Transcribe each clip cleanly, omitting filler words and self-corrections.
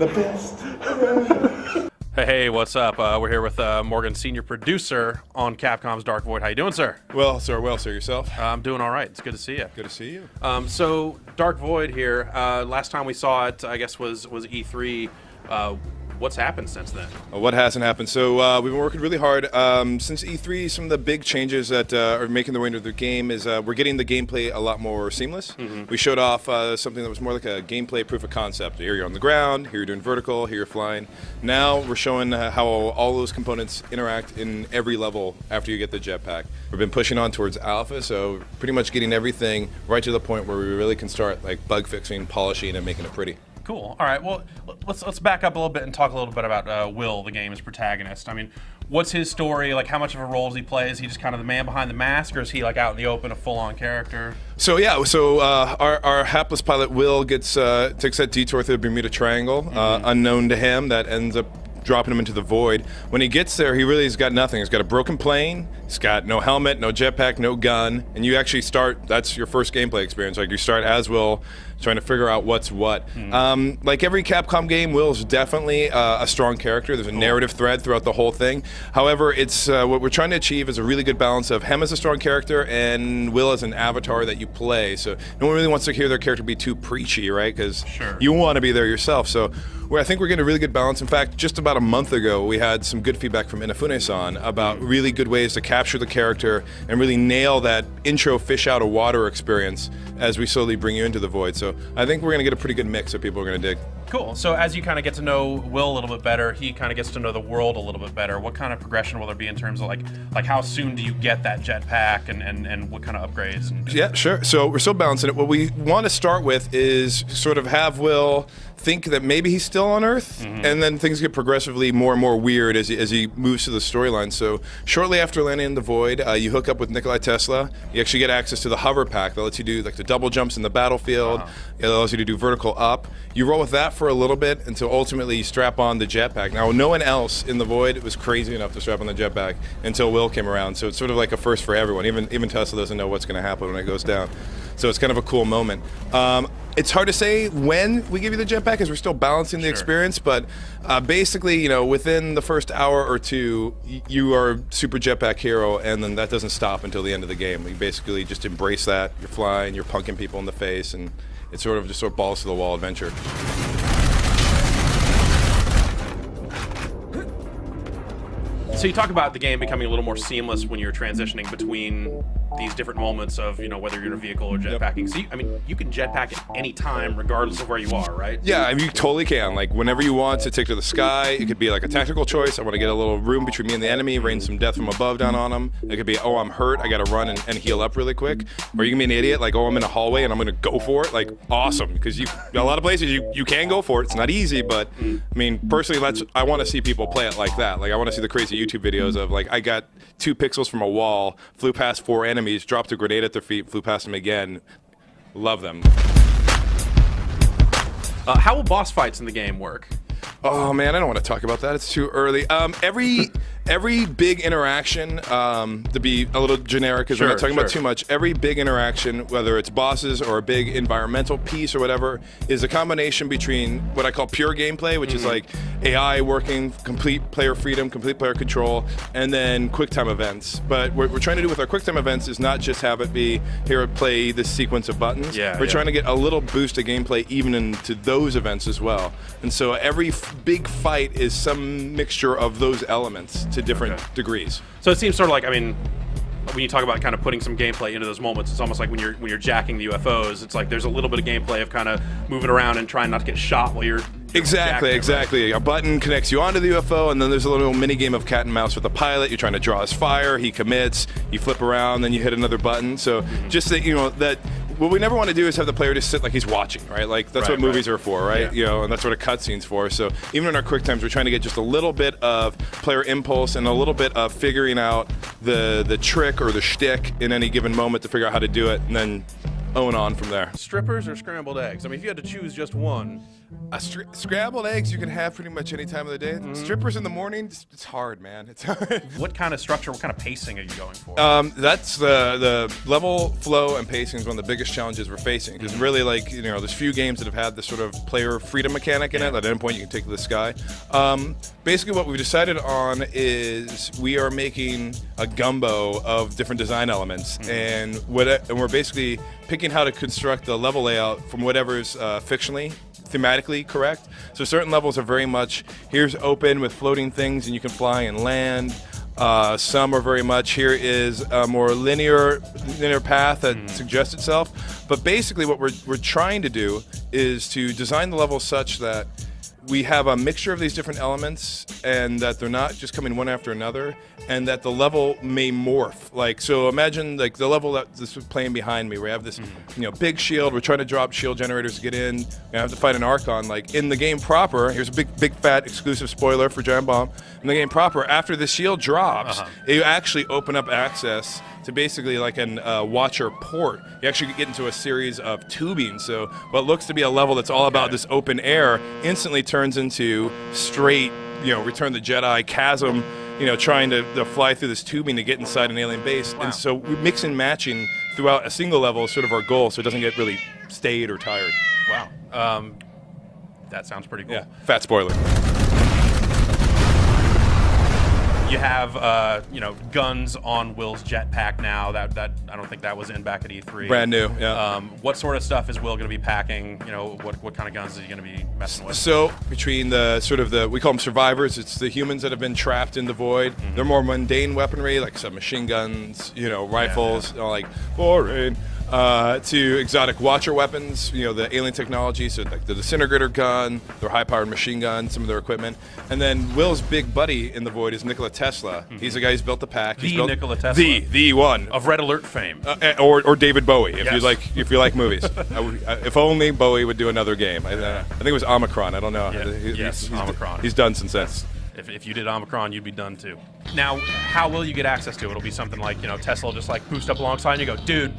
The best. Hey, what's up? We're here with Morgan, senior producer on Capcom's Dark Void. How you doing, sir? Well, sir, yourself? I'm doing all right. It's good to see you. Good to see you. So, Dark Void here. Last time we saw it, I guess, was E3. What's happened since then? What hasn't happened? So we've been working really hard. Since E3, some of the big changes that are making their way into the game is we're getting the gameplay a lot more seamless. Mm-hmm. We showed off something that was more like a gameplay proof of concept. Here you're on the ground, here you're doing vertical, here you're flying. Now we're showing how all those components interact in every level after you get the jetpack. We've been pushing on towards alpha, so pretty much getting everything right to the point where we really can start like bug fixing, polishing, and making it pretty. Cool. All right. Well, let's back up a little bit and talk a little bit about Will, the game's protagonist. I mean, what's his story? Like, how much of a role does he play? Is he just kind of the man behind the mask, or is he like out in the open, a full-on character? So yeah, our hapless pilot Will takes that detour through the Bermuda Triangle, unknown to him, that ends up dropping him into the void. When he gets there, he really has got nothing. He's got a broken plane, he's got no helmet, no jetpack, no gun, and you actually start, that's your first gameplay experience. Like, you start as Will, trying to figure out what's what. Like every Capcom game, Will's definitely a strong character. There's a narrative thread throughout the whole thing. However, it's what we're trying to achieve is a really good balance of him as a strong character and Will as an avatar that you play. So no one really wants to hear their character be too preachy, right? Because you want to be there yourself. So I think we're getting a really good balance. In fact, just about a month ago, we had some good feedback from Inafune-san about really good ways to capture the character and really nail that intro fish out of water experience as we slowly bring you into the void. So I think we're going to get a pretty good mix that people are going to dig. Cool. So as you kind of get to know Will a little bit better, he kind of gets to know the world a little bit better. What kind of progression will there be in terms of like how soon do you get that jetpack and what kind of upgrades? Yeah, sure. So we're still balancing it. What we want to start with is sort of have Will think that maybe he's still on Earth, and then things get progressively more and more weird as he moves through the storyline. So shortly after landing in the void, you hook up with Nikolai Tesla. You actually get access to the hover pack that lets you do like the double jumps in the battlefield. It allows you to do vertical up. You roll with that for a little bit until ultimately you strap on the jetpack. Now, no one else in the void was crazy enough to strap on the jetpack until Will came around. So it's sort of like a first for everyone. Even Tesla doesn't know what's going to happen when it goes down. So it's kind of a cool moment. It's hard to say when we give you the jetpack because we're still balancing the experience, but basically, you know, within the first hour or two, you are super jetpack hero, and then that doesn't stop until the end of the game. You basically just embrace that. You're flying, you're punking people in the face, and it's sort of balls to the wall adventure. So you talk about the game becoming a little more seamless when you're transitioning between these different moments of, you know, whether you're in a vehicle or jetpacking. So you can jetpack at any time regardless of where you are, right? Yeah, I mean, you totally can. Like, whenever you want to take to the sky, it could be like a tactical choice. I want to get a little room between me and the enemy, rain some death from above down on them. It could be, oh, I'm hurt, I got to run and heal up really quick. Or you can be an idiot, like, oh, I'm in a hallway and I'm going to go for it. Like, awesome, because a lot of places you can go for it. It's not easy, but I mean, personally, I want to see people play it like that. Like, I want to see the crazy YouTube videos of, like, I got 2 pixels from a wall, flew past 4 enemies, dropped a grenade at their feet, flew past them again. Love them. How will boss fights in the game work? Oh man, I don't want to talk about that. It's too early. Every big interaction, to be a little generic because we're not talking about too much, every big interaction, whether it's bosses or a big environmental piece or whatever, is a combination between what I call pure gameplay, which is like AI working, complete player freedom, complete player control, and then QuickTime events. But what we're trying to do with our QuickTime events is not just have it be, here, play this sequence of buttons. We're trying to get a little boost of gameplay even into those events as well. And so every big fight is some mixture of those elements to different degrees. So it seems sort of like, I mean, when you talk about kind of putting some gameplay into those moments, it's almost like when you're jacking the UFOs, it's like there's a little bit of gameplay of kind of moving around and trying not to get shot while you're Exactly. A button connects you onto the UFO, and then there's a little mini game of cat and mouse with the pilot. You're trying to draw his fire, he commits, you flip around, then you hit another button. So just that, you know, that what we never want to do is have the player just sit like he's watching, right? Like that's what movies are for, right? You know, and that's what a cutscene's for. So even in our quick times, we're trying to get just a little bit of player impulse and a little bit of figuring out the trick or the shtick in any given moment to figure out how to do it, and then own on from there. Strippers or scrambled eggs? I mean, if you had to choose just one, Scrambled eggs you can have pretty much any time of the day. Strippers in the morning, it's hard, man. It's hard. What kind of structure, what kind of pacing are you going for? That's the level, flow, and pacing is one of the biggest challenges we're facing. Because really, like, there's few games that have had this sort of player freedom mechanic in it. At any point, you can take to the sky. Basically, what we've decided on is we are making a gumbo of different design elements, and we're basically picking how to construct the level layout from whatever's fictionally, thematically correct. So certain levels are very much, here's open with floating things and you can fly and land. Some are very much, here is a more linear path that suggests itself. But basically what we're trying to do is to design the level such that we have a mixture of these different elements, and that they're not just coming one after another, and that the level may morph. Like, so imagine like the level that this is playing behind me, where we have this, big shield. We're trying to drop shield generators to get in. We have to fight an Archon. Like in the game proper, here's a big fat exclusive spoiler for Giant Bomb. In the game proper, after the shield drops, you actually open up access to basically like an Watcher port. You actually get into a series of tubing. So what looks to be a level that's all about this open air instantly turns into straight, Return of the Jedi chasm, trying to fly through this tubing to get inside an alien base. Wow. And so we mix and matching throughout a single level is sort of our goal, so it doesn't get really stayed or tired. Wow. That sounds pretty cool. Yeah, fat spoiler. You have, guns on Will's jetpack now. That I don't think that was in back at E3. Brand new, yeah. What sort of stuff is Will going to be packing? What kind of guns is he going to be messing with? So between we call them survivors. It's the humans that have been trapped in the void. They're more mundane weaponry, like submachine guns, rifles, like boring. To exotic Watcher weapons, the alien technology, so like the disintegrator gun, their high-powered machine gun, some of their equipment. And then Will's big buddy in the void is Nikola Tesla. He's the guy who's built the pack. Nikola Tesla. The one. Of Red Alert fame. Or David Bowie, if Yes. you like movies. If only Bowie would do another game. I think it was Omicron. I don't know. Yeah. Yes, Omicron. He's done since then. If you did Omicron, you'd be done too. Now, how will you get access to it? It'll be something like, Tesla will just like boost up alongside and you go, dude,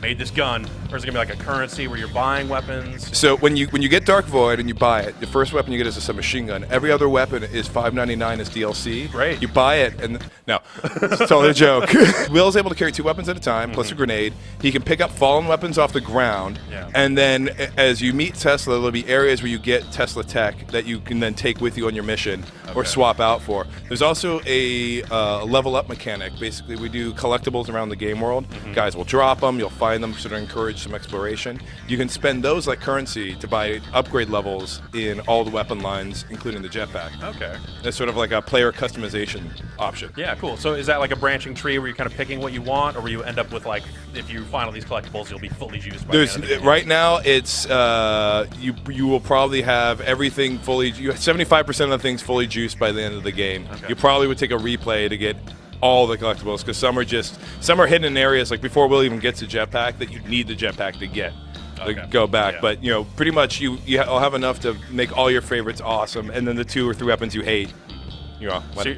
made this gun, or is it gonna be like a currency where you're buying weapons? So when you get Dark Void and you buy it, the first weapon you get is a submachine gun. Every other weapon is $5.99 as DLC. Great. You buy it, and no, it's totally a joke. Will's able to carry 2 weapons at a time, plus a grenade. He can pick up fallen weapons off the ground, and then as you meet Tesla, there'll be areas where you get Tesla tech that you can then take with you on your mission or swap out for. There's also a level up mechanic. Basically, we do collectibles around the game world. Guys will drop them. You'll find them, sort of encourage some exploration. You can spend those like currency to buy upgrade levels in all the weapon lines, including the jetpack. Okay. It's sort of like a player customization option. Yeah, cool. So is that like a branching tree where you're kind of picking what you want, or where you end up with like, if you find all these collectibles, you'll be fully juiced by the end of the game? Right now, it's you will probably have everything fully. 75% of the things fully juiced by the end of the game. Okay. You probably would take a replay to get all the collectibles, because some are hidden in areas like before Will even gets a jetpack that you need the jetpack to get. To go back, but pretty much you'll have enough to make all your favorites awesome, and then the 2 or 3 weapons you hate.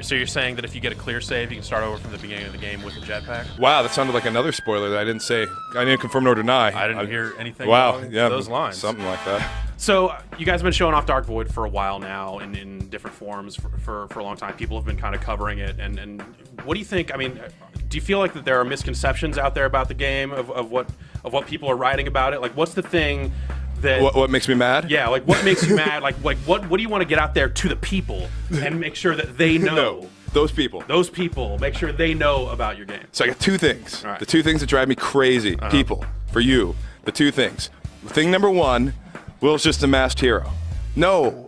So you're saying that if you get a clear save, you can start over from the beginning of the game with a jetpack? Wow, that sounded like another spoiler that I didn't say. I didn't confirm nor deny. I didn't hear anything along those lines. Something like that. So you guys have been showing off Dark Void for a while now, in different forms for a long time. People have been kind of covering it, and what do you think? I mean, do you feel like that there are misconceptions out there about the game of what people are writing about it? Like, what's the thing that what makes me mad? Yeah, like what makes you mad? Like what do you want to get out there to the people and make sure that they know? No, those people. Those people, make sure they know about your game. So I got 2 things. All right. The 2 things that drive me crazy, people, for you. The 2 things. Thing number 1, Will's just a masked hero. No,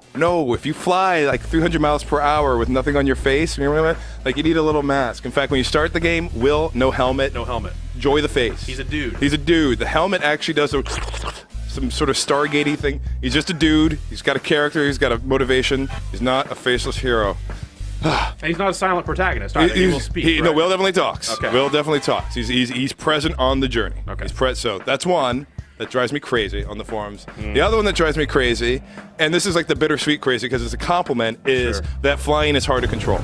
if you fly like 300 miles per hour with nothing on your face, like you need a little mask. In fact, when you start the game, Will, no helmet. No helmet. Joy the face. He's a dude. He's a dude. The helmet actually does some sort of Stargatey thing. He's just a dude. He's got a character. He's got a motivation. He's not a faceless hero. And he's not a silent protagonist either. He will speak. No, Will definitely talks. Okay. Will definitely talks. He's present on the journey. Okay. So that's one that drives me crazy on the forums. The other one that drives me crazy, and this is like the bittersweet crazy because it's a compliment, is that flying is hard to control.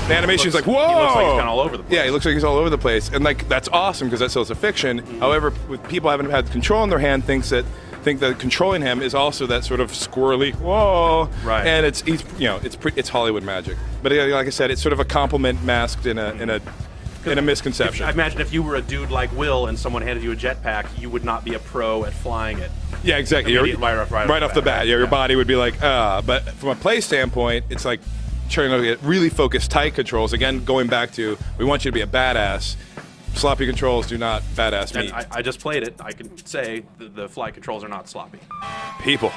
The animation's like, whoa! He looks like he's kind of all over the place. Yeah, he looks like he's all over the place. And like that's awesome because that's still a fiction. However, with people having had control in their hand, thinks that think that controlling him is also that sort of squirrely, whoa, Right. and it's Hollywood magic. But like I said, it's sort of a compliment masked in a misconception. I imagine if you were a dude like Will and someone handed you a jetpack, you would not be a pro at flying it. Yeah, exactly. Right off the bat. Yeah, your body would be like, But from a play standpoint, it's like trying to get really focused, tight controls. Again, going back to, we want you to be a badass. Sloppy controls do not badass And meat. I just played it. I can say the flight controls are not sloppy. People.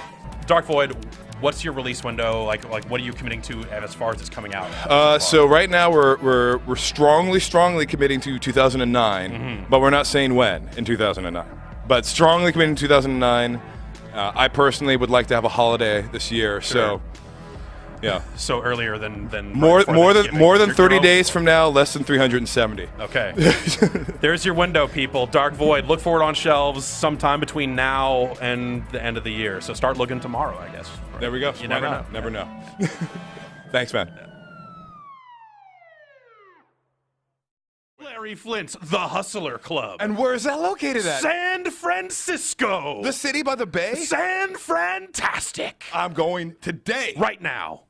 Dark Void, what's your release window? Like what are you committing to as far as it's coming out? So right now we're strongly committing to 2009, but we're not saying when in 2009. But strongly committing to 2009. I personally would like to have a holiday this year, so yeah. So earlier than More right before than Thanksgiving. 30 days from now, less than 370. Okay. There's your window, people. Dark Void. Look for it on shelves sometime between now and the end of the year. So start looking tomorrow, I guess. There we go. You Why never not? know. Never know. Thanks, man. Larry Flint's The Hustler Club. And where is that located at? San Francisco. The city by the bay? San Fantastic. I'm going today. Right now.